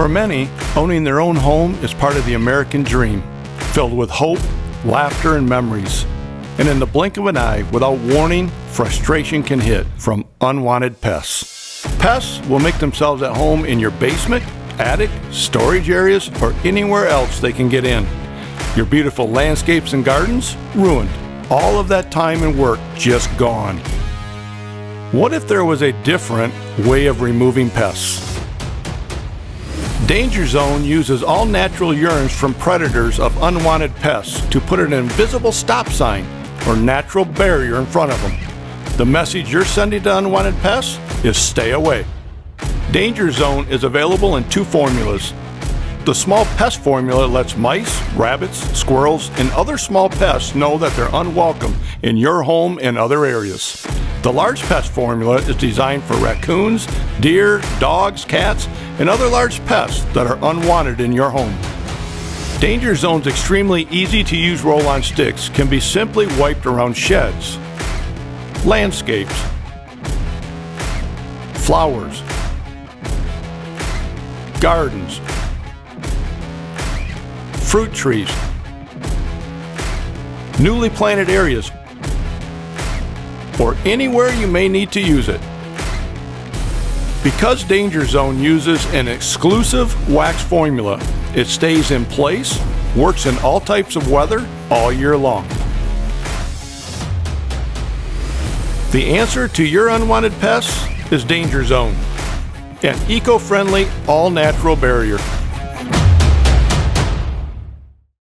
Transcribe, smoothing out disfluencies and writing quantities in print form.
For many, owning their own home is part of the American dream, filled with hope, laughter, and memories. And in the blink of an eye, without warning, frustration can hit from unwanted pests. Pests will make themselves at home in your basement, attic, storage areas, or anywhere else they can get in. Your beautiful landscapes and gardens, ruined. All of that time and work just gone. What if there was a different way of removing pests? DangerZone uses all natural urines from predators of unwanted pests to put an invisible stop sign or natural barrier in front of them. The message you're sending to unwanted pests is stay away. DangerZone is available in 2 formulas. The small pest formula lets mice, rabbits, squirrels, and other small pests know that they're unwelcome in your home and other areas. The large pest formula is designed for raccoons, deer, dogs, cats, and other large pests that are unwanted in your home. DangerZone's extremely easy to use roll-on sticks can be simply wiped around sheds, landscapes, flowers, gardens, fruit trees, newly planted areas, or anywhere you may need to use it. Because DangerZone uses an exclusive wax formula, it stays in place, works in all types of weather all year long. The answer to your unwanted pests is DangerZone, an eco-friendly, all-natural barrier.